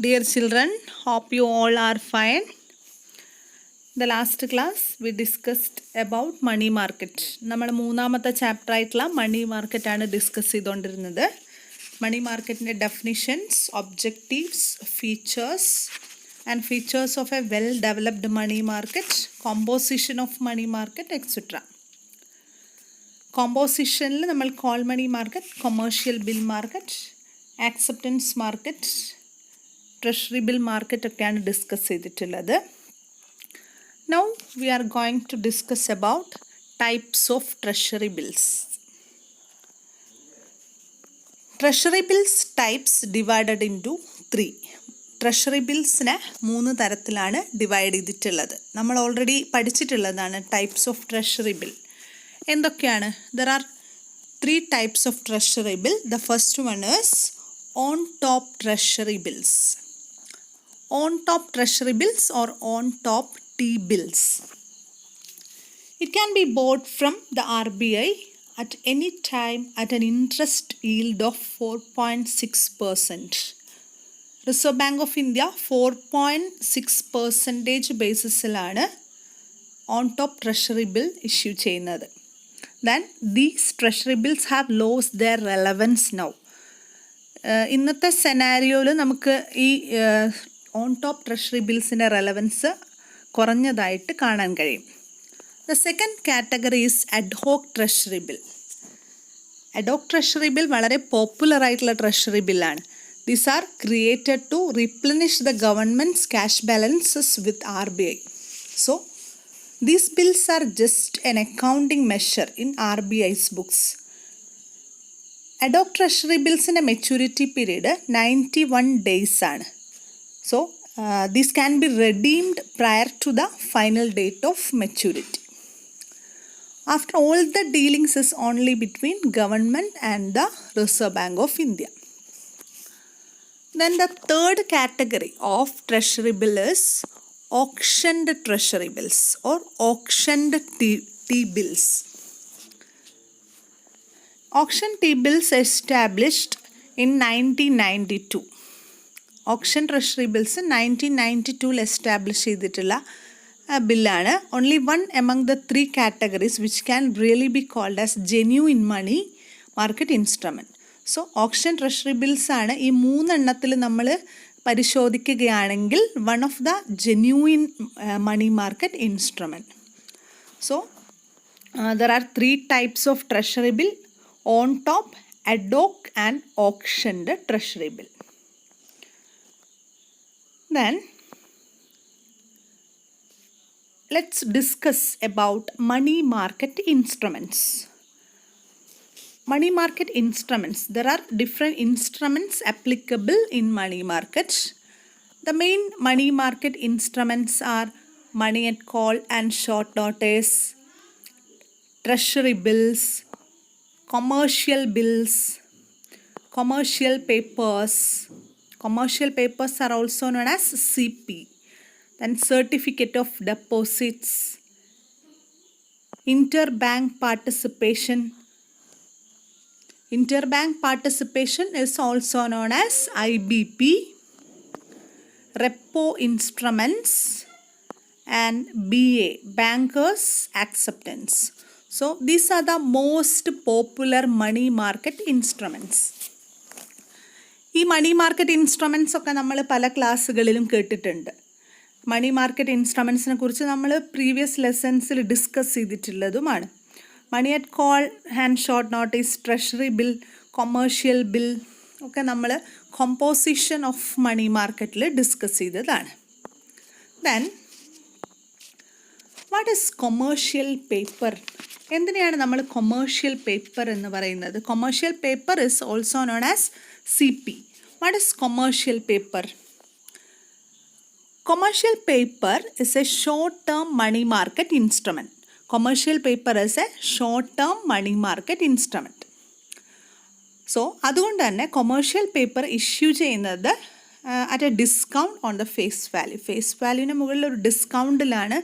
Dear children, hope you all are fine. The last class we discussed about money market. നമ്മൾ മൂന്നാമത്തെ chapter ആയിട്ടുള്ള money market ആണ് discuss ചെയ്തുകൊണ്ടിരുന്നത്. Money മാർക്കറ്റിൻ്റെ definitions, objectives, features and features of a well developed money market, composition of money market etcetera. കോമ്പോസിഷനിൽ നമ്മൾ call money market, commercial bill market, acceptance market, treasury bill market ഒക്കെയാണ് discuss ചെയ്തിട്ടുള്ളത്. Now we are going to discuss about types of treasury bills. Treasury bills types divided into 3. Treasury ബിൽസിനെ 3 തരത്തിലാണ് divide ചെയ്തിട്ടുള്ളത്. നമ്മൾ already പഠിച്ചിട്ടുള്ളതാണ് types of treasury bill. എന്തൊക്കെയാണ്? There are 3 types of treasury bill. The first one is on top treasury bills. On top treasury bills or on top T-bills. It can be bought from the RBI at any time at an interest yield of 4.6%. Reserve Bank of India 4.6% ബേസിസിലാണ് on top treasury bill issue ചെയ്യുന്നത്. Then these treasury bills have lost their relevance now. ഇന്നത്തെ സെനാരിയോയിൽ നമുക്ക് ഈ on top treasury ബിൽസിൻ്റെ relevance കുറഞ്ഞതായിട്ട് കാണാൻ കഴിയും. The second category is ad hoc treasury bill. Ad hoc treasury bill വളരെ പോപ്പുലർ ആയിട്ടുള്ള ട്രഷറി ബില്ലാണ്. These are created to replenish the government's cash balances with RBI. So these bills are just an accounting measure in RBI's books. Ad hoc treasury ബിൽസിൻ്റെ maturity period 91 days ആണ്. So these can be redeemed prior to the final date of maturity. After all the dealings is only between government and the Reserve Bank of India. Then the third category of treasury bill is auctioned treasury bills or auctioned T-bills. Auction T-bills established in 1992. Option treasury bills 1992 establish ചെയ്തിട്ടുള്ള ബില്ലാണ്. Only one among the 3 categories which can really be called as genuine money market instrument. So option treasury bills ആണ് ഈ 3 എണ്ണത്തിൽ നമ്മൾ പരിശോധിക്കുകയാണെങ്കിൽ one of the genuine money market instrument. So there are 3 types of treasury bill: on top, ad hoc and optioned treasury bill. Then let's discuss about money market instruments. Money market instruments. There are different instruments applicable in money market. The main money market instruments are money at call and short notice, treasury bills, commercial bills, commercial papers. Commercial papers are also known as CP. Then certificate of deposits, interbank participation. Interbank participation is also known as IBP. Repo instruments and BA, bankers acceptance. So these are the most popular money market instruments. ഈ മണി market instruments ഒക്കെ നമ്മൾ പല ക്ലാസ്സുകളിലും കേട്ടിട്ടുണ്ട്. Money market ഇൻസ്ട്രുമെൻറ്റ്സിനെ കുറിച്ച് നമ്മൾ previous ലെസൺസിൽ discuss ചെയ്തിട്ടുള്ളതുമാണ്. Money at call and short notice, treasury bill, commercial bill ഒക്കെ നമ്മൾ കോമ്പോസിഷൻ ഓഫ് മണി മാർക്കറ്റിൽ ഡിസ്കസ് ചെയ്തതാണ്. Then what is commercial paper? എന്തിനെയാണ് നമ്മൾ കൊമേഴ്ഷ്യൽ പേപ്പർ എന്ന് പറയുന്നത്? Commercial paper is also known as CP. What is commercial paper? Commercial paper is a short-term money market instrument. Commercial paper is a short-term money market instrument. So അതുകൊണ്ട് തന്നെ commercial paper issue ചെയ്യുന്നത് at a discount on the face value. Face വാല്യൂവിന് മുകളിൽ ഒരു ഡിസ്കൗണ്ടിലാണ്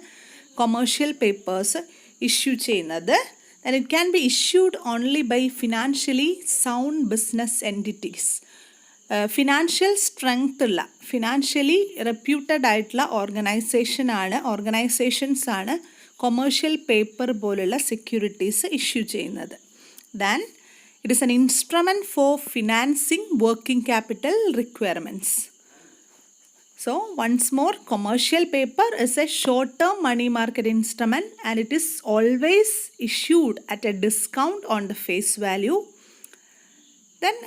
commercial papers issue ചെയ്യുന്നത്. And it can be issued only by financially sound business entities. Financial strength ഉള്ള financially reputed ആയിട്ടുള്ള ഓർഗനൈസേഷൻസ് ആണ് കൊമേഴ്ഷ്യൽ പേപ്പർ പോലുള്ള സെക്യൂരിറ്റീസ് ഇഷ്യൂ ചെയ്യുന്നത്. Than it is N instrument four financing working capital requirements. So once more, commercial paper is a short-term money market instrument and it is always issued at a discount on the face value. Then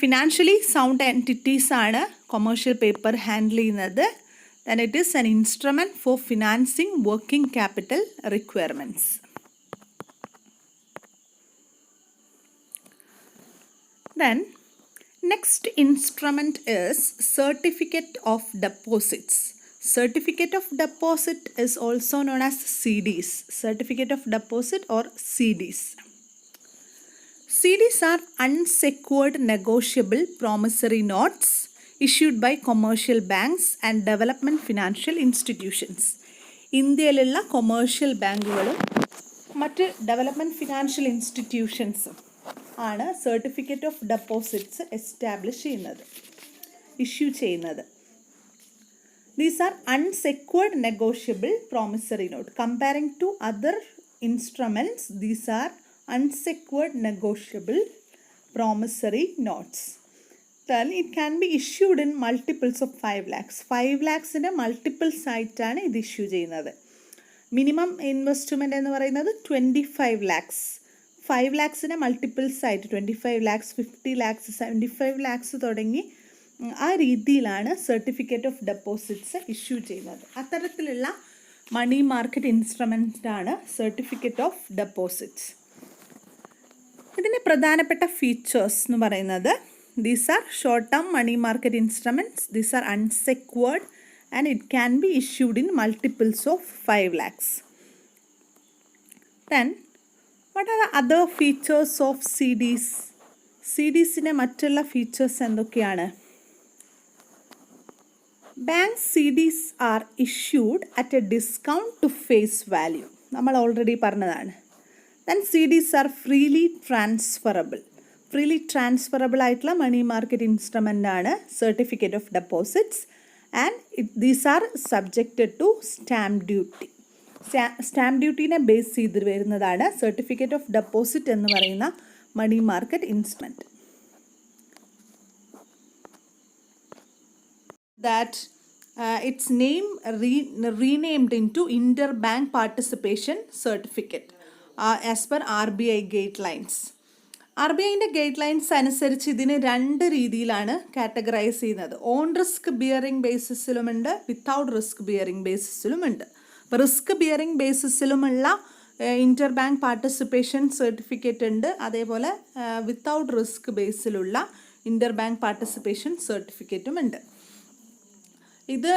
financially sound entities are commercial paper handling another. Then it is an instrument for financing working capital requirements. Then next instrument is certificate of deposits. Certificate of deposit is also known as CDs. Certificate of deposit or CDs. CDs are unsecured negotiable promissory notes issued by commercial banks and development financial institutions. ഇന്ത്യയിലുള്ള commercial ബാങ്കുകളും മറ്റ് development financial ഇൻസ്റ്റിറ്റ്യൂഷൻസും ആണ് certificate of deposits establish ചെയ്യുന്നത്, issue ചെയ്യുന്നത്. These are unsecured negotiable promissory note. Comparing to other instruments, these are unsecured negotiable promissory notes. Then it can be issued in multiples of 5 lakhs. 5 lakhsന്റെ multiples ആയിട്ടാണ് ഇത് issue ചെയ്യുന്നത്. Minimum investment എന്ന് പറയുന്നത് 25 lakhs. 5 lakhsന്റെ multiples ആയിട്ട് 25 lakhs, 50 lakhs, 75 lakhs തുടങ്ങി ആ രീതിയിലാണ് certificate of deposits issue ചെയ്യുന്നത്. അത്തരത്തിലുള്ള മണി മാർക്കറ്റ് ഇൻസ്ട്രുമെൻ്റാണ് സർട്ടിഫിക്കറ്റ് ഓഫ് ഡെപ്പോസിറ്റ്സ്. ഇതിൻ്റെ പ്രധാനപ്പെട്ട ഫീച്ചേഴ്സ് എന്ന് പറയുന്നത്, these are short term money market instruments, these are unsecured and it can be issued in multiples of 5 lakhs. Then what are the other features of CDs? CDസിൻ്റെ മറ്റുള്ള features എന്തൊക്കെയാണ്? Bank CDs are issued at a discount to face value. നമ്മൾ already പറഞ്ഞതാണ്. Then CDs are freely transferable. Freely transferable ആയിട്ടുള്ള money market instrument ആണ് certificate of deposits and these are subjected to stamp duty. Stamp ഡ്യൂട്ടീനെ base ചെയ്ത് വരുന്നതാണ് certificate of deposit എന്ന് പറയുന്ന money market instrument. That its name renamed into Interbank Participation Certificate as per RBI guidelines. RBIൻ്റെ guidelines അനുസരിച്ച് ഇതിന് 2 രീതിയിലാണ് categorise ചെയ്യുന്നത്. ഓൺ റിസ്ക് ബിയറിംഗ് ബേസിസിലുമുണ്ട്, വിത്തൗട്ട് റിസ്ക് ബിയറിംഗ് ബേസിസിലുമുണ്ട്. അപ്പോൾ റിസ്ക് ബിയറിംഗ് ബേസിസിലുമുള്ള ഇൻ്റർ ബാങ്ക് പാർട്ടിസിപ്പേഷൻ സർട്ടിഫിക്കറ്റ് ഉണ്ട്, അതേപോലെ വിത്തൗട്ട് റിസ്ക് ബേസിലുള്ള ഇൻ്റർ ബാങ്ക് പാർട്ടിസിപ്പേഷൻ സർട്ടിഫിക്കറ്റും ഉണ്ട്. ഇത്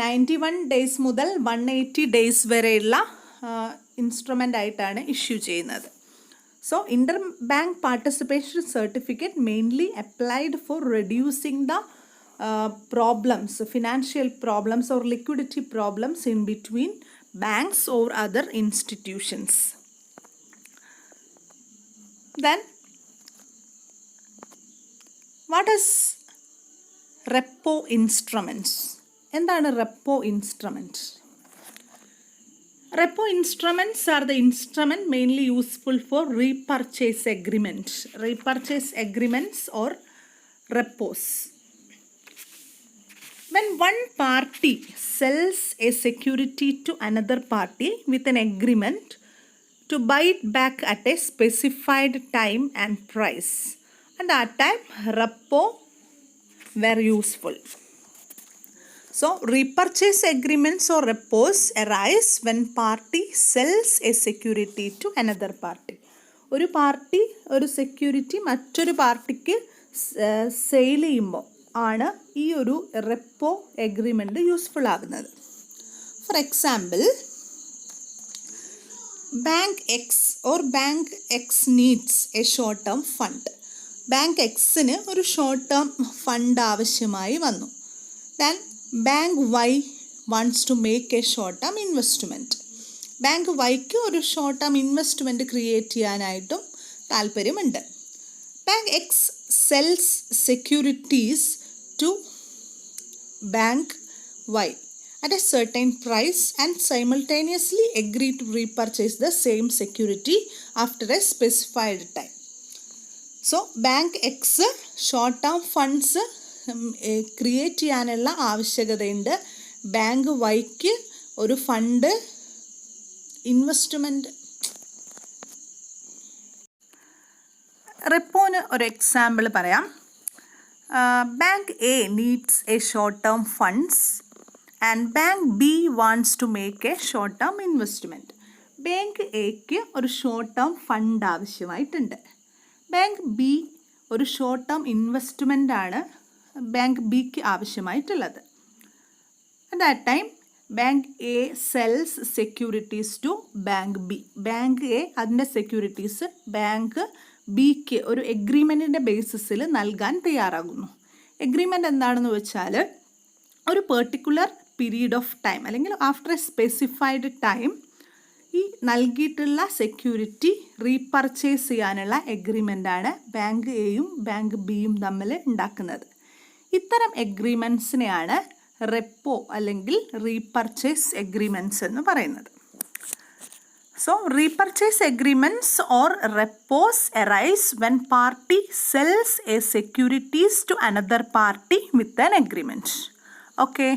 91 days മുതൽ 180 days വരെയുള്ള ഇൻസ്ട്രുമെൻ്റ് ആയിട്ടാണ് ഇഷ്യൂ ചെയ്യുന്നത്. So inter bank participation certificate mainly applied for reducing the problems, financial problems or liquidity problems in between banks or other institutions. Then what is repo instruments? എന്താണ് repo instrument? Repo instruments are the instrument mainly useful for repurchase agreements or repos. When one party sells a security to another party with an agreement to buy it back at a specified time and price, and at that time repo were useful. So, repurchase agreements or repos arise when party sells a security to another party. ഒരു party ഒരു security മറ്റൊരു പാർട്ടിക്ക് sale ചെയ്യുമ്പോൾ ആണ് ഈ ഒരു repo agreement useful ആകുന്നത്. For example, bank X or bank X needs a short term fund. Bank എക്സിന് ഒരു ഷോർട്ട് ടേം ഫണ്ട് ആവശ്യമായി വന്നു. Then bank Y wants to make a short term investment. Bank വൈക്ക് ഒരു ഷോർട്ട് ടേം ഇൻവെസ്റ്റ്മെൻറ്റ് ക്രിയേറ്റ് ചെയ്യാനായിട്ടും താല്പര്യമുണ്ട്. Bank X sells securities to bank Y at a certain price and simultaneously agree to repurchase the same security after a specified time. So bank X short term funds create ചെയ്യാനുള്ള ആവശ്യകതയുണ്ട്. Bank വൈക്ക് ഒരു fund investment. റെപ്പോന് ഒരു example പറയാം. Bank A needs a short term funds and bank B wants to make a short term investment. Bank എക്ക് ഒരു short term fund ആവശ്യമായിട്ടുണ്ട്. Bank B ഒരു short term investment ആണ് ബാങ്ക് ബിക്ക് ആവശ്യമായിട്ടുള്ളത്. At that time bank A sells securities to bank B. Bank A അതിൻ്റെ securities bank ബിക്ക് ഒരു എഗ്രിമെൻറ്റിൻ്റെ ബേസിസിൽ നൽകാൻ തയ്യാറാകുന്നു. എഗ്രിമെൻ്റ് എന്താണെന്ന് വെച്ചാൽ ഒരു പെർട്ടിക്കുലർ പീരീഡ് ഓഫ് ടൈം അല്ലെങ്കിൽ ആഫ്റ്റർ എ സ്പെസിഫൈഡ് ടൈം ഈ നൽകിയിട്ടുള്ള സെക്യൂരിറ്റി റീപർച്ചേസ് ചെയ്യാനുള്ള എഗ്രിമെൻ്റാണ് ബാങ്ക് എയും ബാങ്ക് ബിയും തമ്മിൽ ഉണ്ടാക്കുന്നത്. ഇത്തരം എഗ്രിമെൻറ്റ്സിനെയാണ് റെപ്പോ അല്ലെങ്കിൽ റീപർച്ചേസ് എഗ്രിമെൻറ്റ്സ് എന്ന് പറയുന്നത്. So, repurchase agreements or repos arise when party sells a securities to another party with an agreement. Okay.